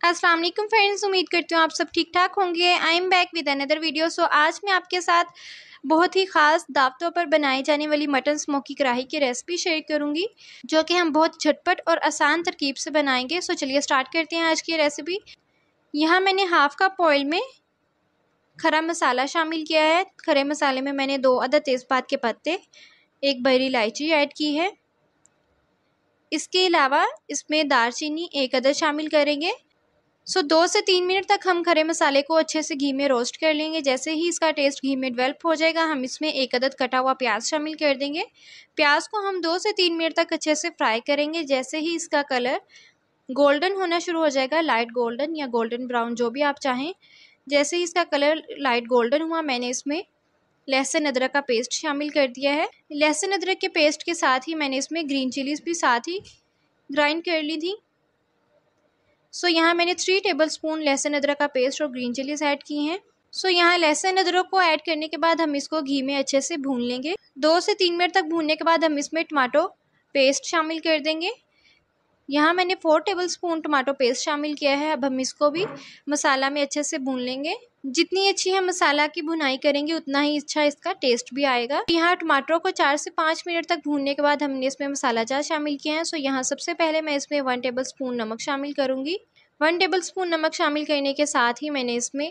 अस्सलाम वालेकुम फ्रेंड्स, उम्मीद करती हूँ आप सब ठीक ठाक होंगे। I am back with another video. आज मैं आपके साथ बहुत ही ख़ास दावतों पर बनाई जाने वाली मटन स्मोकी कढ़ाई की रेसिपी शेयर करूँगी, जो कि हम बहुत झटपट और आसान तरकीब से बनाएंगे। चलिए स्टार्ट करते हैं आज की रेसिपी। यहाँ मैंने हाफ़ कप ऑयल में खरा मसाला शामिल किया है। खरे मसाले में मैंने 2 अदद तेज़पात के पत्ते, 1 बड़ी इलायची ऐड की है। इसके अलावा इसमें दालचीनी 1 अदद शामिल करेंगे। 2 से 3 मिनट तक हम खरे मसाले को अच्छे से घी में रोस्ट कर लेंगे। जैसे ही इसका टेस्ट घी में डेवलप हो जाएगा, हम इसमें 1 अदद कटा हुआ प्याज शामिल कर देंगे। प्याज को हम 2 से 3 मिनट तक अच्छे से फ्राई करेंगे। जैसे ही इसका कलर गोल्डन होना शुरू हो जाएगा, लाइट गोल्डन या गोल्डन ब्राउन जो भी आप चाहें, जैसे ही इसका कलर लाइट गोल्डन हुआ, मैंने इसमें लहसुन अदरक का पेस्ट शामिल कर दिया है। लहसुन अदरक के पेस्ट के साथ ही मैंने इसमें ग्रीन चिलीज़ भी साथ ही ग्राइंड कर ली थी। यहाँ मैंने 3 टेबलस्पून लहसुन अदरक का पेस्ट और ग्रीन चिलीज़ ऐड की हैं। यहाँ लहसुन अदरक को ऐड करने के बाद हम इसको घी में अच्छे से भून लेंगे। 2 से 3 मिनट तक भूनने के बाद हम इसमें टमाटो पेस्ट शामिल कर देंगे। यहाँ मैंने 4 टेबलस्पून टमाटो पेस्ट शामिल किया है। अब हम इसको भी मसाला में अच्छे से भून लेंगे। जितनी अच्छी हम मसाला की भुनाई करेंगे, उतना ही अच्छा इसका टेस्ट भी आएगा। यहाँ टमाटरों को 4 से 5 मिनट तक भूनने के बाद हमने इसमें मसाला जार शामिल किया है। यहाँ सबसे पहले मैं इसमें 1 टेबलस्पून नमक शामिल करूँगी। 1 टेबलस्पून नमक शामिल करने के साथ ही मैंने इसमें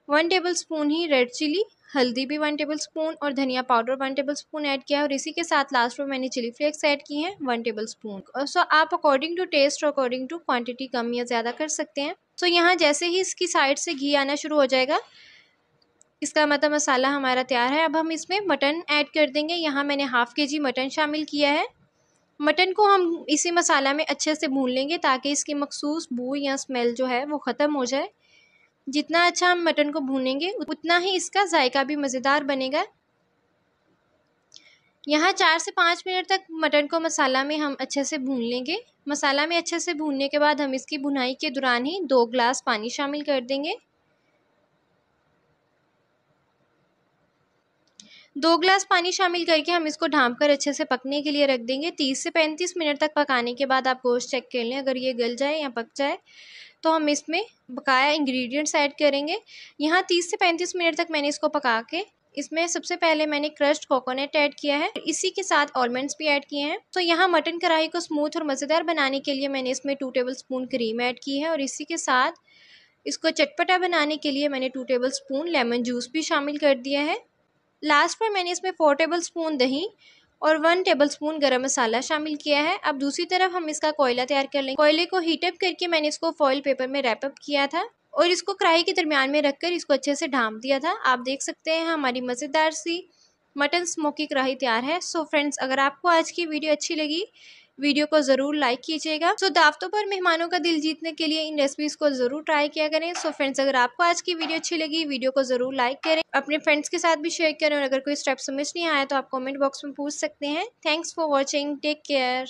1 टेबलस्पून ही रेड चिली, हल्दी भी 1 टेबलस्पून और धनिया पाउडर 1 टेबलस्पून ऐड किया है। और इसी के साथ लास्ट में मैंने चिली फ्लेक्स ऐड की हैं 1 टेबलस्पून। आप अकॉर्डिंग टू टेस्ट और अकॉर्डिंग टू क्वांटिटी कम या ज़्यादा कर सकते हैं। यहाँ जैसे ही इसकी साइड से घी आना शुरू हो जाएगा, इसका मतलब मसाला हमारा तैयार है। अब हम इसमें मटन ऐड कर देंगे। यहाँ मैंने हाफ़ kg मटन शामिल किया है। मटन को हम इसी मसाला में अच्छे से भून लेंगे ताकि इसकी मखसूस बू या स्मेल जो है वो ख़त्म हो जाए। जितना अच्छा हम मटन को भूनेंगे, उतना ही इसका जायका भी मज़ेदार बनेगा। यहाँ 4 से 5 मिनट तक मटन को मसाला में हम अच्छे से भून लेंगे। मसाला में अच्छे से भूनने के बाद हम इसकी भुनाई के दौरान ही 2 गिलास पानी शामिल कर देंगे। 2 गिलास पानी शामिल करके हम इसको ढाँप कर अच्छे से पकने के लिए रख देंगे। 30 से 35 मिनट तक पकाने के बाद आप गोश्त चेक कर लें। अगर ये गल जाए या पक जाए तो हम इसमें बकाया इंग्रेडिएंट्स ऐड करेंगे। यहाँ 30 से 35 मिनट तक मैंने इसको पका के इसमें सबसे पहले मैंने क्रश्ड कोकोनट ऐड किया है। इसी के साथ आलमंड्स भी ऐड किए हैं। यहाँ मटन कढ़ाई को स्मूथ और मज़ेदार बनाने के लिए मैंने इसमें 2 टेबलस्पून क्रीम ऐड की है। और इसी के साथ इसको चटपटा बनाने के लिए मैंने 2 टेबलस्पून लेमन जूस भी शामिल कर दिया है। लास्ट में मैंने इसमें 4 टेबलस्पून दही और 1 टेबलस्पून गरम मसाला शामिल किया है। अब दूसरी तरफ हम इसका कोयला तैयार कर लेंगे। कोयले को हीटअप करके मैंने इसको फॉइल पेपर में रैप अप किया था और इसको कढ़ाई के दरमियान में रखकर इसको अच्छे से ढाँप दिया था। आप देख सकते हैं हमारी मज़ेदार सी मटन स्मोकी कढ़ाई तैयार है। फ्रेंड्स, अगर आपको आज की वीडियो अच्छी लगी, वीडियो को ज़रूर लाइक कीजिएगा। दावतों पर मेहमानों का दिल जीतने के लिए इन रेसिपीज़ को ज़रूर ट्राई किया करें। फ्रेंड्स, अगर आपको आज की वीडियो अच्छी लगी, वीडियो को ज़रूर लाइक करें, अपने फ्रेंड्स के साथ भी शेयर करें। और अगर कोई स्टेप समझ नहीं आया तो आप कमेंट बॉक्स में पूछ सकते हैं। Thanks for watching, take care.